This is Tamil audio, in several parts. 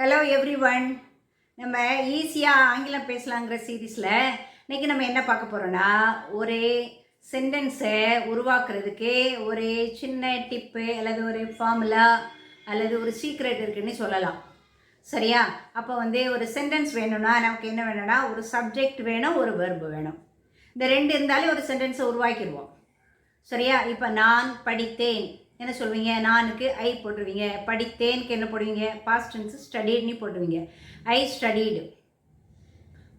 Hello every one. நம்ம ஈஸியாக ஆங்கிலம் பேசலாங்கிற சீரீஸில் இன்றைக்கி நம்ம என்ன பார்க்க போகிறோன்னா, ஒரு சென்டென்ஸை உருவாக்குறதுக்கு ஒரு சின்ன டிப்பு அல்லது ஒரு ஃபார்முலா அல்லது ஒரு சீக்ரெட் இருக்குதுன்னு சொல்லலாம். சரியா? அப்போ ஒரு சென்டென்ஸ் வேணும்னா நமக்கு என்ன வேணும்னா, ஒரு சப்ஜெக்ட் வேணும், ஒரு வெர்பு வேணும். இந்த ரெண்டு இருந்தாலே ஒரு சென்டென்ஸை உருவாக்கிடுவோம். சரியா? இப்போ நான் படித்தேன் என்ன சொல்வீங்க? நானுக்கு ஐ போட்டுருவீங்க. படித்தேனுக்கு என்ன போடுவீங்க? பாஸ்ட் டென்ஸ் ஸ்டடீட்னு போட்டுருவீங்க. I studied.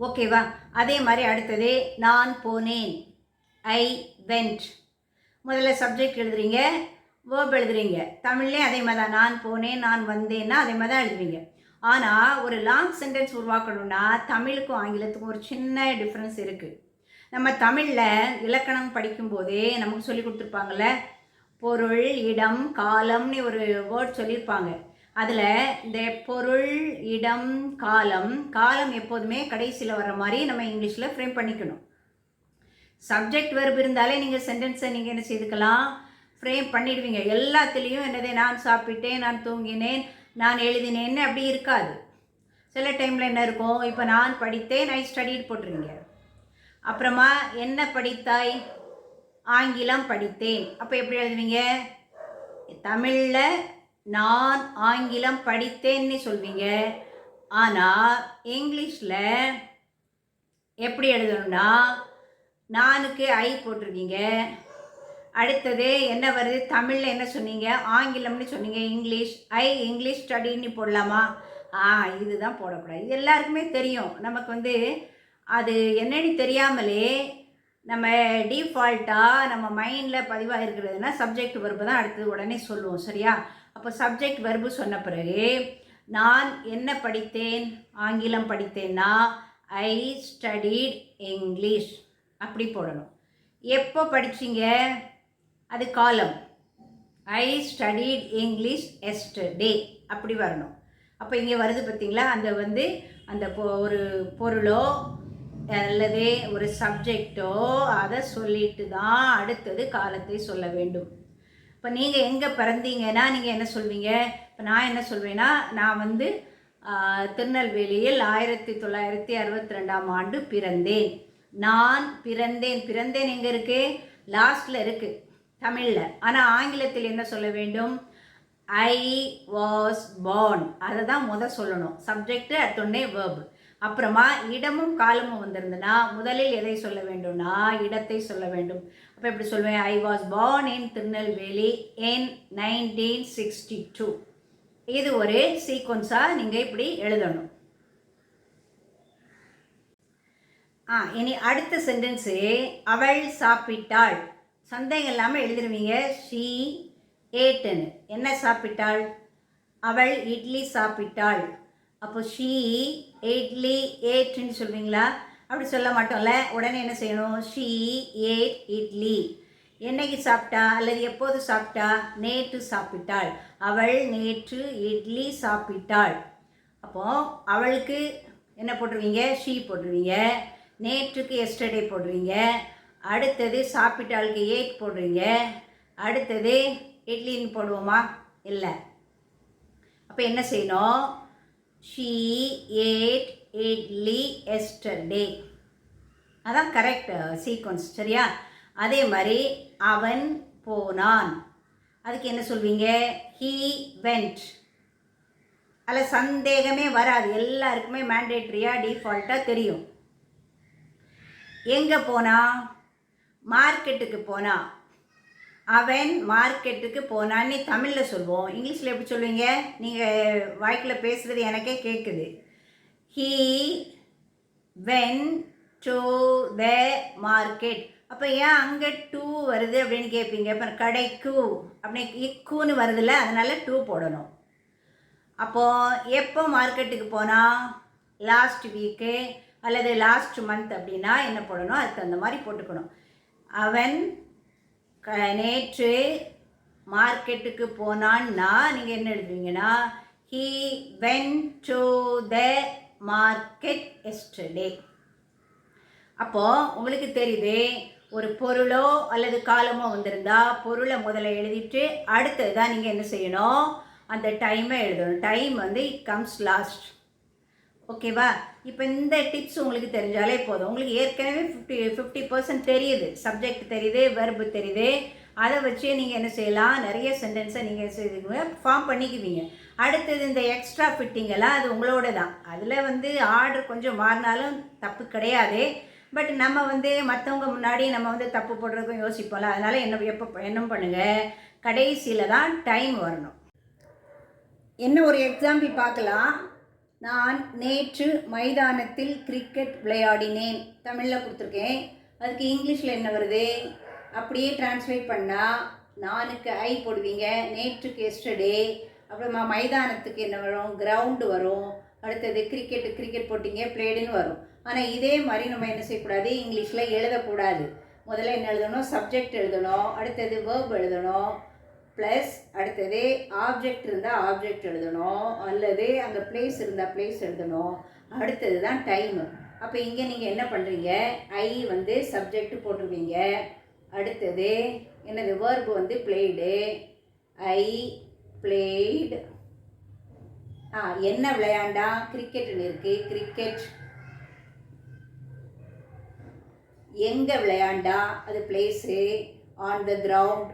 ஓகேவா? அதே மாதிரி அடுத்தது நான் போனேன். I went. முதல்ல சப்ஜெக்ட் எழுதுறீங்க, வேர்ப் எழுதுறீங்க. தமிழ்லேயே அதே மாதிரி தான். நான் போனேன், நான் வந்தேன்னா அதே மாதிரி தான் எழுதுவீங்க. ஆனால் ஒரு லாங் சென்டென்ஸ் உருவாக்கணும்னா தமிழுக்கும் ஆங்கிலத்துக்கும் ஒரு சின்ன டிஃப்ரென்ஸ் இருக்குது. நம்ம தமிழில் இலக்கணம் படிக்கும்போதே நமக்கு சொல்லி கொடுத்துருப்பாங்கள்ல, பொருள், இடம், காலம்னு ஒரு வேர்ட் சொல்லியிருப்பாங்க. அதில் இந்த பொருள், இடம், காலம் எப்போதுமே கடைசியில் வர்ற மாதிரி நம்ம இங்கிலீஷில் ஃப்ரேம் பண்ணிக்கணும். சப்ஜெக்ட் வெர்ப் இருந்தாலே நீங்கள் சென்டென்ஸை நீங்கள் என்ன செய்துக்கலாம், ஃப்ரேம் பண்ணிடுவீங்க. எல்லாத்துலேயும் என்னது, நான் சாப்பிட்டேன், நான் தூங்கினேன், நான் எழுதினேன்னு அப்படி இருக்காது. சில டைமில் என்ன இருக்கும், இப்போ நான் படித்தேன், ஐ ஸ்டடீட் போட்டுருவீங்க. அப்புறமா என்ன படித்தாய்? ஆங்கிலம் படித்தேன். அப்போ எப்படி எழுதுவீங்க? தமிழில் நான் ஆங்கிலம் படித்தேன்னு சொல்வீங்க. ஆனால் இங்கிலீஷில் எப்படி எழுதணும்னா, நானுக்கு ஐ போட்டிருக்கீங்க. அடுத்தது என்ன வருது? தமிழில் என்ன சொன்னீங்க? ஆங்கிலம்னு சொன்னீங்க. இங்கிலீஷ் ஸ்டடின்னு போடலாமா? இதுதான் போடக்கூடாது. இது எல்லாருக்குமே தெரியும். நமக்கு அது என்னன்னு தெரியாமலே நம்ம டிஃபால்ட்டாக நம்ம மைண்டில் பதிவாக இருக்கிறதுனா சப்ஜெக்ட் வெர்பு தான் அடுத்தது உடனே சொல்லுவோம். சரியா? அப்போ சப்ஜெக்ட் வெர்பு சொன்ன பிறகு நான் என்ன படித்தேன்? ஆங்கிலம் படித்தேன்னா ஐ ஸ்டடீட் இங்கிலீஷ் அப்படி போடணும். எப்போ படிச்சிங்க? அது காலம். ஐ ஸ்டடீட் இங்கிலீஷ் எஸ்டர்டே அப்படி வரணும். அப்போ இங்கே வருது பார்த்தீங்களா? அந்த ஒரு பொருளோ அல்லது ஒரு சப்ஜெக்டோ அதை சொல்லிட்டு தான் அடுத்தது காலத்தை சொல்ல வேண்டும். இப்போ நீங்கள் எங்கே பிறந்தீங்கன்னா நீங்கள் என்ன சொல்வீங்க? இப்போ நான் என்ன சொல்வேன்னா, நான் திருநெல்வேலியில் 1962ஆம் ஆண்டு பிறந்தேன். நான் பிறந்தேன் எங்கே இருக்குது? லாஸ்ட்டில் இருக்குது தமிழில். ஆனால் ஆங்கிலத்தில் என்ன சொல்ல வேண்டும்? I was born. அதை தான் சொல்லணும். சப்ஜெக்டு அடுத்தோடனே வேர்பு. அப்புறமா இடமும் காலமும் வந்திருந்ததுன்னா முதலில் எதை சொல்ல வேண்டும்னா இடத்தை சொல்ல வேண்டும். அப்போ எப்படி சொல்வேன்? I was born in Tirunelveli in 1962. இது ஒரு சீக்வன்ஸாக நீங்கள் இப்படி எழுதணும். இனி அடுத்த சென்டென்ஸு அவள் சாப்பிட்டாள். சந்தேகம் இல்லாமல் எழுதிருவீங்க. ஷீ ஏட்டுன்னு. என்ன சாப்பிட்டாள்? அவள் இட்லி சாப்பிட்டாள். அப்போ ஷீ இட்லி ஏட்டுன்னு சொல்வீங்களா? அப்படி சொல்ல மாட்டோம்ல. உடனே என்ன செய்யணும்? She ate idli. என்னைக்கு சாப்பிட்டா அல்லது எப்போது சாப்பிட்டா? நேற்று சாப்பிட்டாள். அவள் நேற்று இட்லி சாப்பிட்டாள். அப்போது அவளுக்கு என்ன போட்டுருவீங்க? ஷீ போட்டுருவீங்க. நேற்றுக்கு எஸ்டர்டே போடுவீங்க. அடுத்தது சாப்பிட்டாளுக்கு ஏட் போடுவீங்க. அடுத்தது இட்லின்னு போடுவோமா? இல்லை. அப்போ என்ன செய்யணும்? She ate idli yesterday. அதான் கரெக்ட் சீக்வன்ஸ். சரியா? அதே மாதிரி அவன் போனான். அதுக்கு என்ன சொல்வீங்க? He went. அதில் சந்தேகமே வராது. எல்லாருக்குமே மேண்டேட்ரியாக டிஃபால்ட்டாக தெரியும். எங்கே போனா? மார்க்கெட்டுக்கு போனா. அவன் மார்க்கெட்டுக்கு போனான்னு தமிழில் சொல்லுவோம். இங்கிலீஷில் எப்படி சொல்லுவீங்க? நீங்கள் வாய்க்கில் பேசுகிறது எனக்கே கேட்குது. He when to the market. அப்போ ஏன் அங்கே டூ வருது அப்படின்னு கேட்பீங்க. இப்போ கடைக்கு அப்படி இக்குன்னு வருதுல்ல, அதனால் டூ போடணும். அப்போது எப்போ மார்க்கெட்டுக்கு போனால்? லாஸ்ட் வீக்கு அல்லது லாஸ்ட் மந்த் அப்படின்னா என்ன போடணும்? அதுக்கு அந்த மாதிரி போட்டுக்கணும். அவன் நேற்று மார்க்கெட்டுக்கு போனான்னா நீங்கள் என்ன எழுதுவீங்கன்னா, he went to the market yesterday. அப்போது உங்களுக்கு தெரியுது, ஒரு பொருளோ அல்லது காலமோ வந்திருந்தா பொருளை முதல்ல எழுதிட்டு அடுத்தது தான் நீங்கள் என்ன செய்யணும்? அந்த டைமை எழுதணும். டைம் வந்து இட் கம்ஸ் லாஸ்ட். ஓகேவா? இப்போ இந்த டிப்ஸ் உங்களுக்கு தெரிஞ்சாலே போதும். உங்களுக்கு ஏற்கனவே 50% தெரியுது. சப்ஜெக்ட் தெரியுது, வெர்பு தெரியுது. அதை வச்சு நீங்கள் என்ன செய்யலாம், நிறைய சென்டென்ஸை நீங்கள் செய்வீங்க, ஃபார்ம் பண்ணிக்குவீங்க. அடுத்தது இந்த எக்ஸ்ட்ரா ஃபிட்டிங் எல்லாம் அது உங்களோட தான். அதில் வந்து ஆர்டர் கொஞ்சம் மாறினாலும் தப்பு கிடையாது. பட் நம்ம வந்து மற்றவங்க முன்னாடி நம்ம வந்து தப்பு போடுறதுக்கும் யோசிப்போம்ல. அதனால் என்ன பண்ணுங்கள், கடைசியில் தான் டைம் வரணும். என்ன ஒரு எக்ஸாம்பிள் பார்க்கலாம். நான் நேற்று மைதானத்தில் கிரிக்கெட் விளையாடினேன். தமிழில் கொடுத்துருக்கேன். அதுக்கு இங்கிலீஷில் என்ன வருது, அப்படியே டிரான்ஸ்லேட் பண்ணால் நானுக்கு ஐ போடுவீங்க, நேற்றுக்கு எஸ்டர்டே, அப்புறமா மைதானத்துக்கு என்ன வரும், கிரவுண்டு வரும். அடுத்தது கிரிக்கெட் போட்டிங்க, பிளேடுன்னு வரும். ஆனால் இதே மாதிரி நம்ம என்ன செய்யக்கூடாது, இங்கிலீஷில் எழுதக்கூடாது. முதல்ல என்ன எழுதணும், சப்ஜெக்ட் எழுதணும். அடுத்தது வேர்ப் எழுதணும். ப்ளஸ் அடுத்தது ஆப்ஜெக்ட் இருந்தால் ஆப்ஜெக்ட் எழுதணும், அல்லது அந்த பிளேஸ் இருந்தால் பிளேஸ் எழுதணும். அடுத்தது தான் டைமு. அப்போ இங்கே நீங்கள் என்ன பண்ணுறீங்க, ஐ வந்து சப்ஜெக்ட் போட்டுருவீங்க. அடுத்தது என்னது, வேர்பு வந்து பிளேடு. ஐ பிளேடு. என்ன விளையாண்டா, கிரிக்கெட்டுன்னு இருக்குது, கிரிக்கெட். எங்கே விளையாண்டா, அது பிளேஸு. On the ground.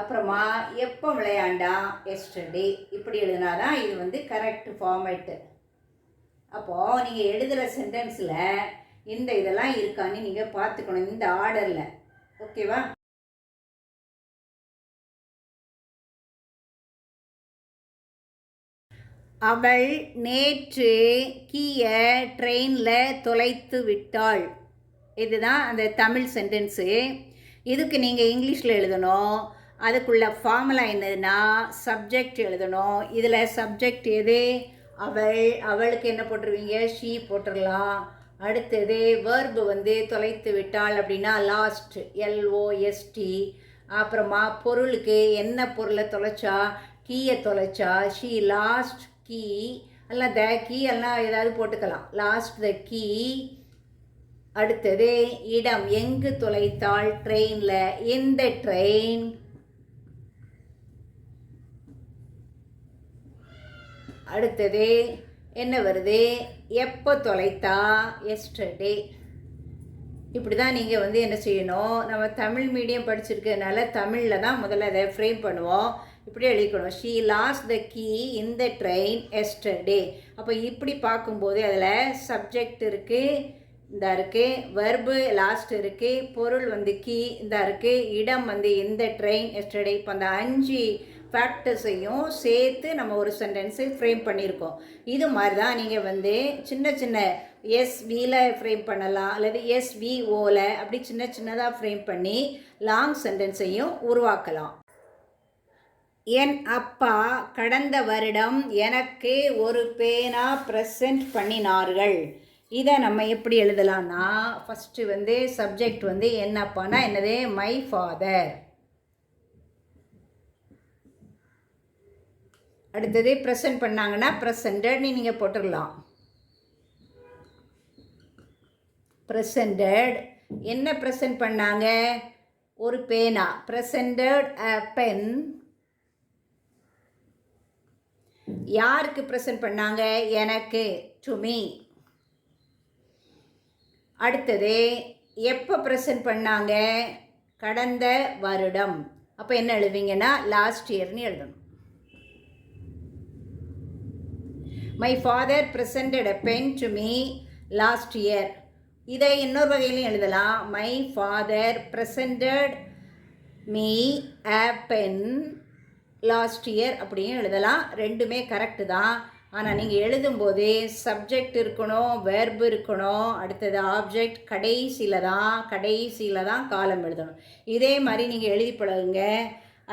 அப்புறமா எப்போ விளையாண்டா, எஸ்டர்டே. இப்படி எழுதினா தான் இது வந்து கரெக்ட் ஃபார்மேட்டு. அப்போது நீங்கள் எழுதுகிற சென்டென்ஸில் இந்த இதெல்லாம் இருக்கான்னு நீங்கள் பார்த்துக்கணும், இந்த ஆர்டரில். ஓகேவா? அவள் நேற்று கீயை ட்ரெயினில் தொலைத்து விட்டாள். இதுதான் அந்த தமிழ் சென்டென்ஸு. இதுக்கு நீங்கள் இங்கிலீஷில் எழுதணும். அதுக்குள்ள ஃபார்முலா என்னதுன்னா, சப்ஜெக்ட் எழுதணும். இதில் சப்ஜெக்ட் எது, அவளுக்கு என்ன போட்டுருவீங்க, ஷீ போட்டுடலாம். அடுத்தது வேர்பு வந்து தொலைத்து விட்டாள் அப்படின்னா லாஸ்ட், LOST. அப்புறமா பொருளுக்கு என்ன பொருளை தொலைச்சா, கீயை தொலைச்சா, ஷீ லாஸ்ட் கீ, அல்ல த கீ எல்லாம் ஏதாவது போட்டுக்கலாம், லாஸ்ட் த கீ. அடுத்தது இடம், எங்கு தொலைத்தாள், ட்ரெயினில், இந்த ட்ரெயின். அடுத்தது என்ன வருது, எப்போ தொலைத்தா, எஸ்டர்டே. இப்படி தான் நீங்கள் வந்து என்ன செய்யணும். நம்ம தமிழ் மீடியம் படிச்சிருக்கிறதுனால தமிழில் தான் முதல்ல அதை ஃப்ரேம் பண்ணுவோம். இப்படி எழுதிக்கணும், she lost the key in the train yesterday. அப்போ இப்படி பார்க்கும்போது அதில் சப்ஜெக்ட் இருக்குது, இந்த இருக்குது, வெர்பு லாஸ்ட் இருக்குது, பொருள் வந்து கீ இந்த இருக்குது, இடம் வந்து இந்த ட்ரெயின் எஸ்டர்டே. இப்போ அந்த 5 ஃபேக்டர்ஸையும் சேர்த்து நம்ம ஒரு சென்டென்ஸை ஃப்ரேம் பண்ணியிருக்கோம். இது மாதிரி தான் நீங்கள் வந்து சின்ன சின்ன SVல ஃப்ரேம் பண்ணலாம், அல்லது SVOல அப்படி சின்ன சின்னதாக ஃப்ரேம் பண்ணி லாங் சென்டென்ஸையும் உருவாக்கலாம். என் அப்பா கடந்த வருடம் எனக்கு ஒரு பேனா ப்ரெசென்ட் பண்ணினார்கள். இதை நம்ம எப்படி எழுதலாம்னா, ஃபஸ்ட்டு வந்து சப்ஜெக்ட் வந்து என் அப்பானா என்னது, மை ஃபாதர். அடுத்தது ப்ரெசென்ட் பண்ணாங்கன்னா ப்ரெசென்டட்னு நீங்கள் போட்டுடலாம். ப்ரெசென்டட், என்ன ப்ரெசென்ட் பண்ணாங்க, ஒரு பேனா. Presented a pen. யாருக்கு ப்ரெசென்ட் பண்ணாங்க, எனக்கு, டு மீ. அடுத்தது எப்போ ப்ரெசென்ட் பண்ணாங்க, கடந்த வருடம். அப்போ என்ன எழுதுவீங்கன்னா லாஸ்ட் இயர்னு எழுதணும். My father presented a pen to me last year. இதை இன்னொரு வகையிலும் எழுதலாம், my father presented me a pen last year அப்படியும் எழுதலாம். ரெண்டுமே கரெக்டு தான். ஆனால் நீங்கள் எழுதும்போது சப்ஜெக்ட் இருக்கணும், வெர்பு இருக்கணும், அடுத்தது ஆப்ஜெக்ட், கடைசியில் தான் காலம் எழுதணும். இதே மாதிரி நீங்கள் எழுதி பழகுங்க,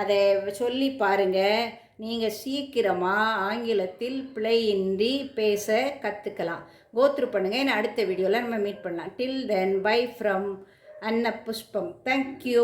அதை சொல்லி பாருங்கள். நீங்கள் சீக்கிரமாக ஆங்கிலத்தில் பிழையின்றி பேச கற்றுக்கலாம். கோத்ரூ பண்ணுங்கள். நான் அடுத்த வீடியோவில் நம்ம மீட் பண்ணலாம். டில் தென், பை ஃப்ரம் அன்ன புஷ்பம். தேங்க்யூ.